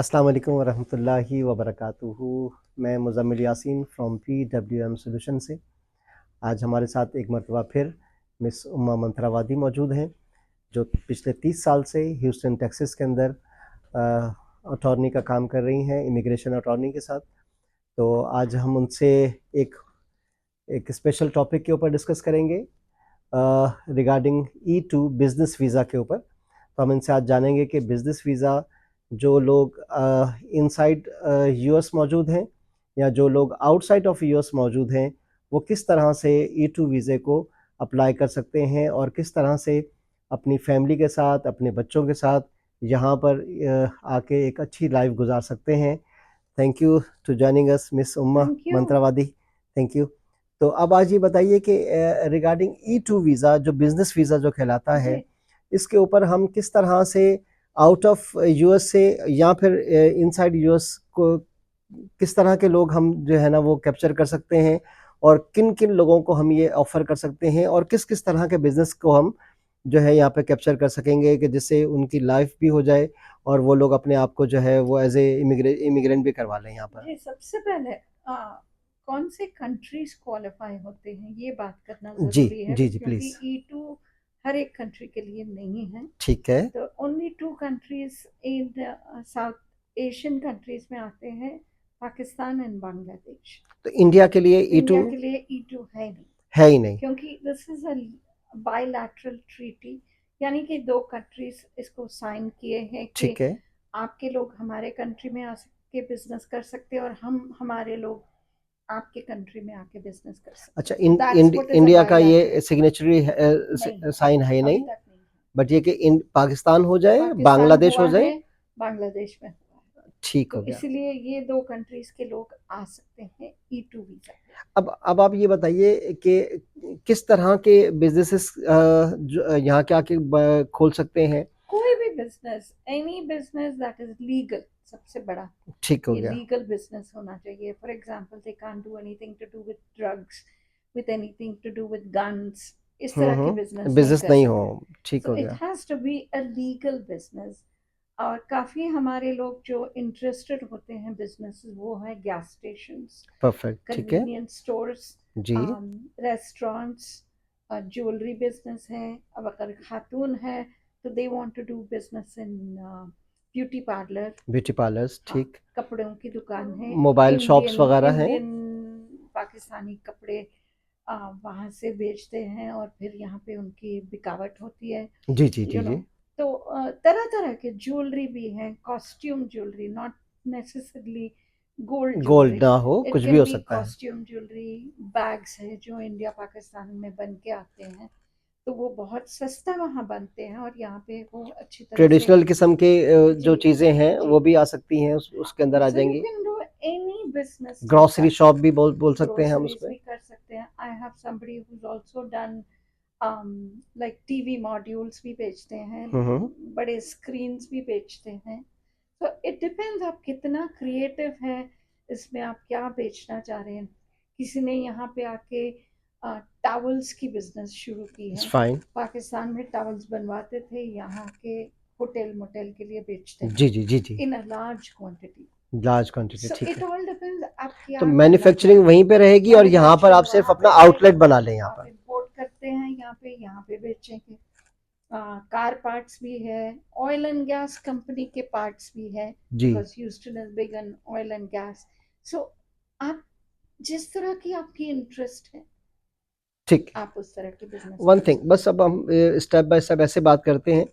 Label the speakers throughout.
Speaker 1: अस्सलाम वालेकुम वरहमतुल्लाहि वबरकातुहू। मैं Muzammil Yasin from PWM solution से। आज हमारे साथ एक मरतबा फिर मिस उम्मा मंथरावादी मौजूद हैं, जो पिछले 30 साल से ह्यूस्टन टेक्सास के अंदर अटॉर्नी का काम कर रही हैं, इमिग्रेशन अटॉर्नी के साथ। तो आज हम उनसे एक एक स्पेशल टॉपिक के ऊपर डिस्कस करेंगे रिगार्डिंग E2 बिज़नेस वीज़ा के ऊपर। तो हम इनसे आज जानेंगे कि बिज़नेस वीज़ा जो लोग इनसाइड यूएस मौजूद हैं या जो लोग आउटसाइड ऑफ यूएस मौजूद हैं, वो किस तरह से E2 वीज़े को अप्लाई कर सकते हैं और किस तरह से अपनी फैमिली के साथ, अपने बच्चों के साथ यहाँ पर आके एक अच्छी लाइफ गुजार सकते हैं। Thank you to joining us miss Umma
Speaker 2: thank you.
Speaker 1: Mantrawadi. Thank you. तो अब आज ये बताइए कि रिगार्डिंग E2 वीज़ा जो बिज़नेस वीज़ा जो कहलाता है,
Speaker 2: जी,
Speaker 1: इसके ऊपर हम किस तरह से आउट ऑफ यूएस से या फिर इनसाइड यूएस को किस तरह के लोग हम जो है ना वो कैप्चर कर सकते हैं और किन किन लोगों को हम ये ऑफर कर सकते हैं और किस किस तरह के बिजनेस को हम जो है यहाँ पे कैप्चर कर सकेंगे कि जिससे उनकी लाइफ भी हो जाए और वो लोग अपने आप को जो है वो एज ए इमिग्रेंट भी करवा लें यहाँ पर।
Speaker 2: जी, सबसे पहले कौन से कंट्रीज क्वालिफाई होते हैं ये बात करना
Speaker 1: जी
Speaker 2: ज़रूरी है,
Speaker 1: जी जी
Speaker 2: क्योंकि
Speaker 1: प्लीज।
Speaker 2: E2 हर एक कंट्री के लिए नहीं है।
Speaker 1: ठीक है।
Speaker 2: तो only two countries in South Asian countries में आते हैं, पाकिस्तान एंड बांग्लादेश।
Speaker 1: तो इंडिया के लिए E2
Speaker 2: इंडिया के लिए E2 है नहीं,
Speaker 1: है ही नहीं।
Speaker 2: क्योंकि this is a bilateral treaty, यानी कि दो कंट्रीज इसको साइन किए हैं कि
Speaker 1: ठीक है।
Speaker 2: आपके लोग हमारे कंट्री में आ के बिजनेस कर सकते हैं और हम हमारे लोग आपके कंट्री में आके बिजनेस कर
Speaker 1: अच्छा,
Speaker 2: सकते हैं। That's what is a
Speaker 1: India का
Speaker 2: बायलैटरल।
Speaker 1: ये सिग्नेचरी
Speaker 2: नहीं,
Speaker 1: साइन है ही
Speaker 2: अभी
Speaker 1: नहीं।
Speaker 2: तक नहीं है।
Speaker 1: बट ये कि पाकिस्तान हो जाए,
Speaker 2: पाकिस्तान
Speaker 1: बांग्लादेश
Speaker 2: हुआ
Speaker 1: हो
Speaker 2: है,
Speaker 1: जाए।
Speaker 2: बांग्लादेश में हुआ है।
Speaker 1: ठीक हो
Speaker 2: तो
Speaker 1: गया।
Speaker 2: इसलिए ये दो कंट्रीज के लोग आ सकते हैं E2 वीजा पे।
Speaker 1: अब आप ये बताइए कि किस तरह के बिजनेसेस जो यहाँ के आके खोल सकते हैं।
Speaker 2: कोई भी business, any business that is legal, सबसे बड़ा
Speaker 1: ठीक हो
Speaker 2: ये
Speaker 1: गया।
Speaker 2: लीगल बिजनेस होना चाहिए। For example, they can't do anything to do with drugs, with anything to do with guns. इस तरह के बिजनेस नहीं
Speaker 1: बिजनेस
Speaker 2: कर
Speaker 1: नहीं हो।
Speaker 2: सकते।
Speaker 1: ठीक
Speaker 2: सो
Speaker 1: हो
Speaker 2: इट
Speaker 1: गया।
Speaker 2: Has to be a legal business. और काफ़ी हमारे लोग जो इंटरेस्टेड होते हैं बिजनेस, वो है गैस स्टेशंस,
Speaker 1: परफेक्ट। ठीक है।
Speaker 2: कन्वीनियंस स्टोर्स,
Speaker 1: जी।
Speaker 2: रेस्टोरेंट्स, ज्वेलरी बिजनेस है। अब अगर खातून है तो they want to do business in beauty parlour.
Speaker 1: Beauty parlours.
Speaker 2: हाँ,
Speaker 1: ठीक।
Speaker 2: कपड़ों की दुकान है।
Speaker 1: मोबाइल शॉप्स
Speaker 2: इंडियन
Speaker 1: वगैरह हैं।
Speaker 2: इंडियन पाकिस्तानी कपड़े वहाँ से बेचते हैं और फिर यहाँ पे उनकी बिकावट होती है,
Speaker 1: जी जी जी
Speaker 2: यू नो।
Speaker 1: जी।
Speaker 2: तो तरह तरह के ज्वेलरी भी है, costume jewellery, not necessarily gold
Speaker 1: gold
Speaker 2: jewellery.
Speaker 1: ना हो,
Speaker 2: इट
Speaker 1: कुछ भी
Speaker 2: कैन
Speaker 1: हो
Speaker 2: बी
Speaker 1: सकता है।
Speaker 2: Costume jewellery. बैग्स है जो इंडिया पाकिस्तान में बन के आते हैं, तो वो बहुत सस्ता वहाँ बनते हैं और यहाँ पे वो अच्छी तरह से।
Speaker 1: ट्रेडिशनल किस्म के जो
Speaker 2: जी,
Speaker 1: चीज़ें हैं
Speaker 2: जी।
Speaker 1: वो भी आ सकती हैं, उसके अंदर आ
Speaker 2: सो यू
Speaker 1: जाएंगी।
Speaker 2: Can do any business like
Speaker 1: grocery
Speaker 2: that.
Speaker 1: Shop भी बोल सकते हैं हम
Speaker 2: ग्रोसरीज
Speaker 1: उसमें।
Speaker 2: भी कर सकते हैं। I have somebody who is also done like TV modules भी बेचते हैं,
Speaker 1: हम्म।
Speaker 2: बड़े स्क्रीन्स भी बेचते हैं। तो इट डिपेंड्स आप कितना क्रिएटिव है, इसमें आप क्या बेचना चाह रहे हैं। किसी ने यहाँ पे आके टावल्स की बिजनेस शुरू की
Speaker 1: इट्स
Speaker 2: है।
Speaker 1: फाइन।
Speaker 2: पाकिस्तान में टावल्स बनवाते थे, यहाँ के होटल मोटल के लिए बेचते हैं
Speaker 1: जी जी जी जी।
Speaker 2: In a large quantity.
Speaker 1: Large quantity.
Speaker 2: So
Speaker 1: ठीक
Speaker 2: इट
Speaker 1: है।
Speaker 2: ऑल डिपेंड्स आप
Speaker 1: तो
Speaker 2: क्या करना
Speaker 1: मैन्युफैक्चरिंग
Speaker 2: चाहते
Speaker 1: वहीं
Speaker 2: हैं।
Speaker 1: पे रहेगी और यहाँ पर आप
Speaker 2: मैन्युफैक्चरिंग
Speaker 1: सिर्फ
Speaker 2: वहाँ
Speaker 1: अपना
Speaker 2: पे
Speaker 1: आउटलेट
Speaker 2: रहेगी,
Speaker 1: बना लें यहाँ
Speaker 2: आप
Speaker 1: पर।
Speaker 2: इंपोर्ट करते हैं यहाँ पे बेचेंगे। कार पार्ट्स भी है, ऑयल एंड गैस कंपनी के पार्ट्स भी है,
Speaker 1: जी।
Speaker 2: Because Houston is big in oil and gas. So आप जिस तरह की आपकी इंटरेस्ट है,
Speaker 1: ठीक।
Speaker 2: आप उस तरह के बिजनेस
Speaker 1: वन
Speaker 2: कर
Speaker 1: थिंग,
Speaker 2: सकते
Speaker 1: बस अब हम स्टेप बाय स्टेप ऐसे बात करते हैं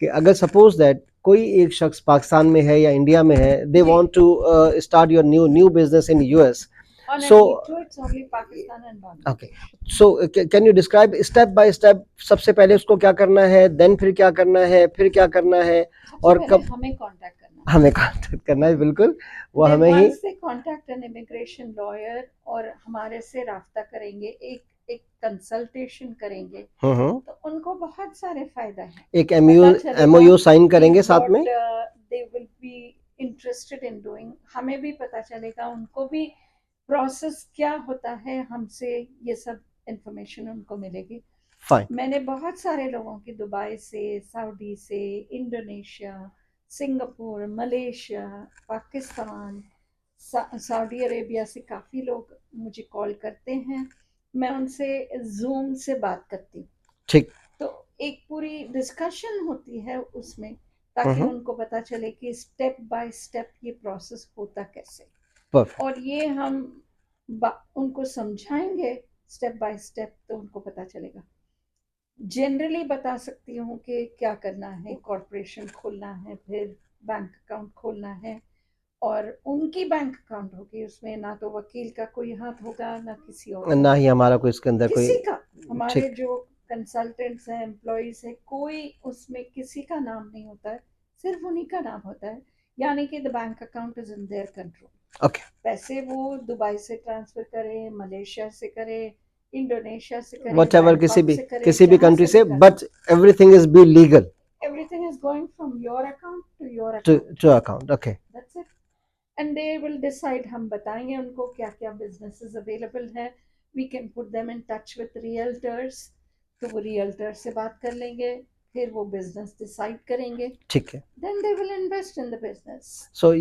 Speaker 1: कि अगर सपोज दैट कोई एक शख्स पाकिस्तान में है या इंडिया में है, दे
Speaker 2: हैं। जी,
Speaker 1: want to start your new business in US.
Speaker 2: On
Speaker 1: so
Speaker 2: an E2 it's only Pakistan and
Speaker 1: okay,
Speaker 2: Bangladesh.
Speaker 1: So can you describe step by step, सबसे पहले उसको क्या करना है, देन फिर क्या करना है, फिर क्या करना है
Speaker 2: सबसे
Speaker 1: और
Speaker 2: पहले
Speaker 1: कब
Speaker 2: हमें कांटेक्ट करना है।
Speaker 1: हमें कांटेक्ट करना है। बिल्कुल, वो
Speaker 2: दे
Speaker 1: हमें ही।
Speaker 2: Once they contact an immigration lawyer और हमारे से राब्ता करेंगे, एक एक कंसल्टेशन करेंगे,
Speaker 1: हम्म।
Speaker 2: तो उनको बहुत सारे फायदा है।
Speaker 1: एक एमयू
Speaker 2: पता चलेगा
Speaker 1: एमओयू साइन
Speaker 2: कि
Speaker 1: करेंगे साथ
Speaker 2: व्हाट
Speaker 1: में।
Speaker 2: They will be interested in doing. हमें भी पता चलेगा, उनको भी प्रोसेस क्या होता है, हमसे ये सब इंफॉर्मेशन उनको मिलेगी।
Speaker 1: फाइन।
Speaker 2: मैंने बहुत सारे लोगों की, दुबई से, सऊदी से, Indonesia, Singapore, Malaysia, Pakistan, Saudi Arabia से काफ़ी लोग मुझे कॉल करते हैं, मैं उनसे जूम से बात करती हूँ।
Speaker 1: ठीक।
Speaker 2: तो एक पूरी डिस्कशन होती है उसमें, ताकि उनको पता चले कि स्टेप बाय स्टेप ये प्रोसेस होता कैसे,
Speaker 1: परफेक्ट।
Speaker 2: और ये हम उनको समझाएंगे स्टेप बाय स्टेप, तो उनको पता चलेगा। जनरली बता सकती हूँ कि क्या करना है, कॉरपोरेशन खोलना है, फिर बैंक अकाउंट खोलना है, और उनकी बैंक अकाउंट होगी, उसमें ना तो वकील का कोई हाथ होगा, ना किसी और
Speaker 1: ना ही हमारा कोई इसके अंदर कोई।
Speaker 2: किसी का। हमारे
Speaker 1: ठीक।
Speaker 2: जो कंसल्टेंट्स हैं, एम्प्लॉयज है, कोई उसमें किसी का नाम नहीं होता है, सिर्फ उन्हीं का नाम होता है, यानी कि the bank account is in their control.
Speaker 1: Okay.
Speaker 2: पैसे वो दुबई से ट्रांसफर करे, मलेशिया से करे, इंडोनेशिया से करे,
Speaker 1: व्हाटएवर,
Speaker 2: बैंकॉक से करे,
Speaker 1: किसी भी
Speaker 2: जहां
Speaker 1: कंट्री
Speaker 2: से
Speaker 1: से,
Speaker 2: भी करे,
Speaker 1: but everything is be legal
Speaker 2: everything is going from your account to your
Speaker 1: to
Speaker 2: account.
Speaker 1: Account. Okay.
Speaker 2: That's it. And they will decide, हम बताएंगे उनको क्या क्या businesses available है, we can put them in touch with realtors, तो वो realtor से बात कर लेंगे, फिर वो business decide करेंगे,
Speaker 1: ठीक है।
Speaker 2: then they will invest in the business.
Speaker 1: So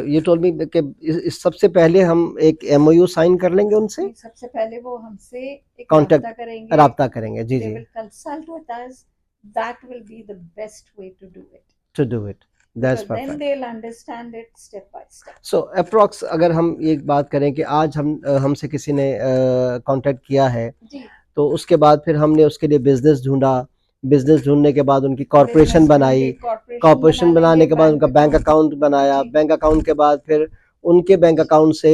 Speaker 1: you told me कि इस सबसे पहले हम एक MOU साइन कर लेंगे उनसे,
Speaker 2: सबसे पहले वो हमसे एक
Speaker 1: कांटेक्ट राब्ता करेंगे। जी
Speaker 2: they
Speaker 1: जी।
Speaker 2: will consult with us, that will be the best way to do it,
Speaker 1: to do it, that's
Speaker 2: because then
Speaker 1: perfect.
Speaker 2: they'll understand it step by step.
Speaker 1: So approx अगर हम एक बात करें कि आज हमसे किसी ने कांटेक्ट किया है,
Speaker 2: जी,
Speaker 1: तो उसके बाद फिर हमने उसके लिए बिजनेस ढूंढा, बिजनेस ढूंढने के बाद उनकी कॉरपोरेशन बनाई, कॉरपोरेशन बनाने के बाद उनका बैंक अकाउंट बनाया, बैंक अकाउंट के बाद फिर उनके बैंक अकाउंट से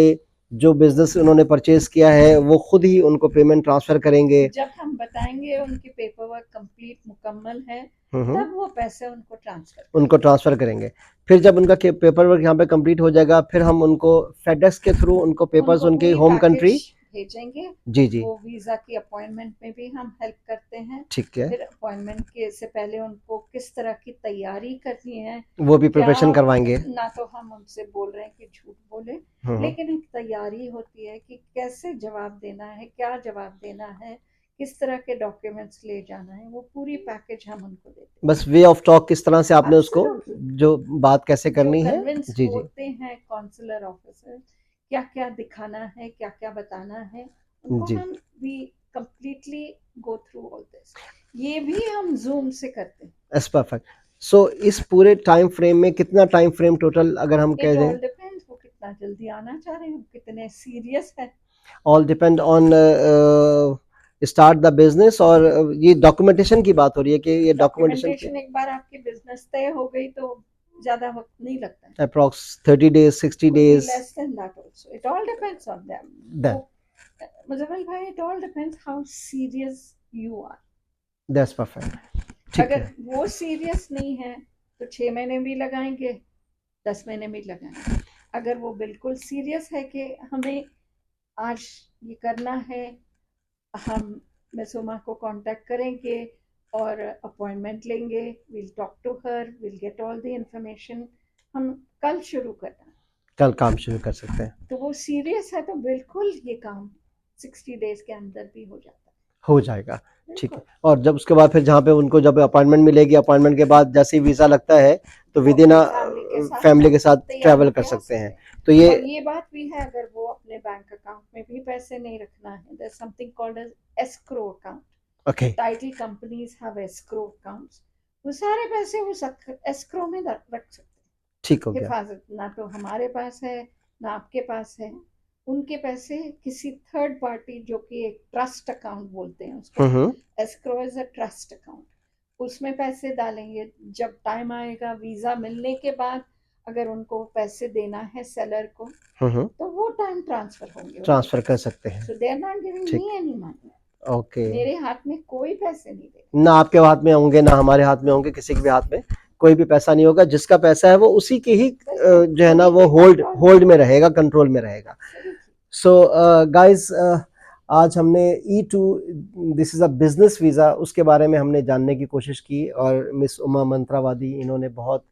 Speaker 1: जो बिजनेस उन्होंने परचेज किया है वो खुद ही उनको पेमेंट ट्रांसफर करेंगे।
Speaker 2: जब हम बताएंगे उनकी पेपर वर्क कंप्लीट मुकम्मल है, तब वो पैसे उनको ट्रांसफर
Speaker 1: करेंगे। फिर जब उनका पेपर वर्क यहाँ पे कंप्लीट हो जाएगा, फिर हम उनको फेडेक्स के थ्रू उनको पेपर्स उनके होम कंट्री
Speaker 2: भेजेंगे।
Speaker 1: जी जी।
Speaker 2: वो वीजा की अपॉइंटमेंट में भी हम हेल्प करते हैं।
Speaker 1: ठीक है।
Speaker 2: फिर अपॉइंटमेंट के से पहले उनको किस तरह की तैयारी करनी है
Speaker 1: वो भी प्रिपरेशन करवाएंगे।
Speaker 2: ना तो हम उनसे बोल रहे हैं कि झूठ बोले, लेकिन एक तैयारी होती है कि कैसे जवाब देना है, क्या जवाब देना है, किस तरह के डॉक्यूमेंट्स ले जाना है, वो पूरी पैकेज हम उनको देते हैं।
Speaker 1: बस वे ऑफ टॉक किस तरह से आपने उसको जो बात कैसे करनी है।
Speaker 2: जी जी। होते हैं काउंसलर ऑफिसर, क्या क्या दिखाना है, क्या क्या बताना है, उनको हम भी completely go through all this, ये भी हम जूम से करते हैं।
Speaker 1: S perfect. सो इस पूरे टाइम फ्रेम में कितना टाइम फ्रेम टोटल अगर हम कह दें?
Speaker 2: डिपेंड्स, वो कितना जल्दी आना चाह रहे हैं, कितने सीरियस है।
Speaker 1: All depend on start the business, और ये डॉक्यूमेंटेशन की बात हो रही है कि ये डॉक्यूमेंटेशन
Speaker 2: एक बार आपकी बिजनेस तय हो गई तो ज्यादा वक्त नहीं लगता है।
Speaker 1: Approx 30 days 60 days,
Speaker 2: less than that also, it all depends on them. Muzammil भाई, it all depends how serious you are.
Speaker 1: That's perfect.
Speaker 2: अगर वो सीरियस नहीं है तो 6 महीने भी लगाएंगे, 10 महीने भी लगाएंगे। अगर वो बिल्कुल सीरियस है कि हमें आज ये करना है, हम मिस उमा को कांटेक्ट करेंगे और अपॉइंटमेंट लेंगे, will talk to her, will get all the information, हम कल शुरू करना,
Speaker 1: कल काम शुरू कर सकते हैं।
Speaker 2: तो वो सीरियस है तो बिल्कुल ये काम 60 डेज के अंदर भी हो जाता है,
Speaker 1: हो जाएगा। ठीक है। और जब उसके बाद फिर जहाँ पे उनको जब अपॉइंटमेंट मिलेगी, अपॉइंटमेंट के बाद जैसे ही वीज़ा लगता है तो विद इन फैमिली के साथ ट्रैवल कर सकते हैं। तो ये
Speaker 2: बात भी है, अगर वो अपने बैंक अकाउंट में भी पैसे नहीं रखना है, there is something called as escrow account.
Speaker 1: Okay.
Speaker 2: Title companies have escrow accounts, वो सारे पैसे वो एस्क्रो में रख सकते हैं।
Speaker 1: ठीक हो गया।
Speaker 2: हिफाजत ना तो हमारे पास है ना आपके पास है, उनके पैसे किसी थर्ड पार्टी, जो कि एक ट्रस्ट अकाउंट बोलते हैं उसको, escrow is a trust account, उसमें पैसे डालेंगे। जब टाइम आएगा वीजा मिलने के बाद, अगर उनको पैसे देना है सेलर को, तो वो टाइम ट्रांसफर कर सकते हैं। So they are not giving me any money. Okay. मेरे हाथ में कोई पैसे नहीं देंगे,
Speaker 1: ना आपके हाथ में होंगे ना हमारे हाथ में होंगे, किसी के भी हाथ में कोई भी पैसा नहीं होगा। जिसका पैसा है वो उसी के ही जो है ना वो होल्ड में रहेगा, कंट्रोल में रहेगा। सो गाइस, आज हमने E2 this is a business visa, उसके बारे में हमने जानने की कोशिश की, और मिस उमा मंत्रावादी इन्होंने बहुत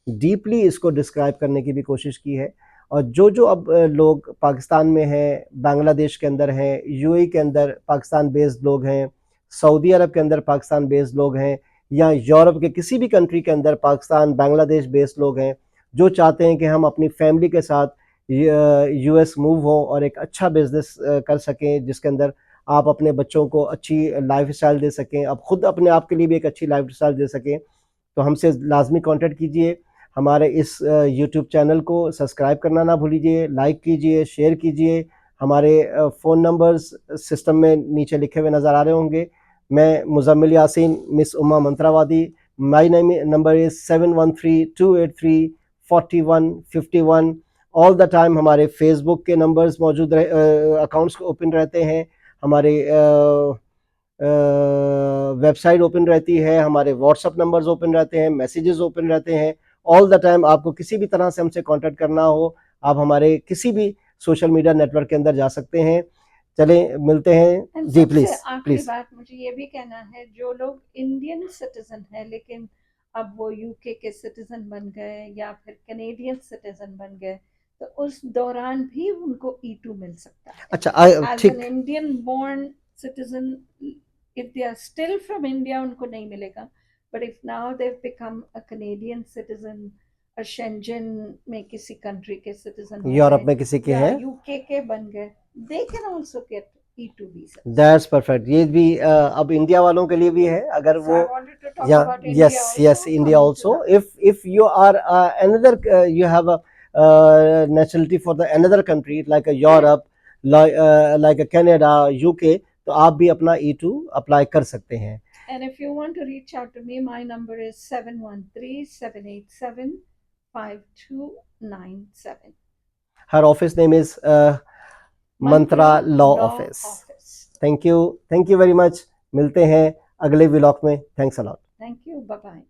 Speaker 1: डीपली इसको डिस्क्राइब करने की भी कोशिश की है। और जो अब लोग पाकिस्तान में हैं, बांग्लादेश के अंदर हैं, UAE के अंदर पाकिस्तान बेस्ड लोग हैं, सऊदी अरब के अंदर पाकिस्तान बेस्ड लोग हैं, या यूरोप के किसी भी कंट्री के अंदर पाकिस्तान बांग्लादेश बेस्ड लोग हैं जो चाहते हैं कि हम अपनी फैमिली के साथ यूएस मूव हों और एक अच्छा बिजनेस कर सकें जिसके अंदर आप अपने बच्चों को अच्छी लाइफस्टाइल दे सकें, आप खुद अपने आप के लिए भी एक अच्छी लाइफस्टाइल दे सकें, तो हमसे लाजमी कांटेक्ट कीजिए। हमारे इस यूट्यूब चैनल को सब्सक्राइब करना ना भूलिए, लाइक कीजिए, शेयर कीजिए। हमारे फ़ोन नंबर्स सिस्टम में नीचे लिखे हुए नज़र आ रहे होंगे। मैं Muzammil Yasin, miss Umma Mantrawadi, my number is 7132834151। All the time हमारे फेसबुक के नंबर्स मौजूद अकाउंट्स ओपन रहते हैं, हमारे वेबसाइट ओपन रहती है, हमारे व्हाट्सअप नंबर्स ओपन रहते हैं, मैसेजेस ओपन रहते हैं। ऑल द टाइम आपको किसी भी तरह से हमसे कांटेक्ट करना हो, आप हमारे किसी भी सोशल मीडिया नेटवर्क के अंदर जा सकते हैं। चलें मिलते हैं
Speaker 2: And
Speaker 1: जी।
Speaker 2: सबसे
Speaker 1: प्लीज
Speaker 2: आखिरी
Speaker 1: प्लीज
Speaker 2: बात मुझे ये भी कहना है, जो लोग इंडियन सिटीजन है लेकिन अब वो यूके के सिटीजन बन गए या फिर कैनेडियन सिटीजन बन गए, तो उस दौरान भी उनको E2 मिल सकता है।
Speaker 1: अच्छा
Speaker 2: एज एन
Speaker 1: ठीक,
Speaker 2: Indian born citizen, if they are still from India उनको नहीं मिलेगा, but if now they become a Canadian citizen और शेंजन में किसी कंट्री के सिटीजन हो
Speaker 1: यूरोप
Speaker 2: गए
Speaker 1: में किसी के
Speaker 2: या
Speaker 1: हैं,
Speaker 2: यूके के बन गए, they can also get E2 visas.
Speaker 1: That's perfect. ये भी अब इंडिया वालों के लिए भी है, अगर
Speaker 2: So
Speaker 1: वो
Speaker 2: I wanted to talk
Speaker 1: या
Speaker 2: about
Speaker 1: yes
Speaker 2: India
Speaker 1: yes
Speaker 2: also
Speaker 1: India
Speaker 2: coming to
Speaker 1: also,
Speaker 2: that.
Speaker 1: if you are another you have a nationality for the another country like a Europe, like a Canada, UK, तो आप भी अपना E2 apply कर सकते हैं।
Speaker 2: And if you want to reach out to me, my number is 713-787-5297.
Speaker 1: Her office name is Mantra law office. Thank you very much. मिलते हैं अगले व्लॉग में। Thanks a lot.
Speaker 2: Thank you. Bye-bye.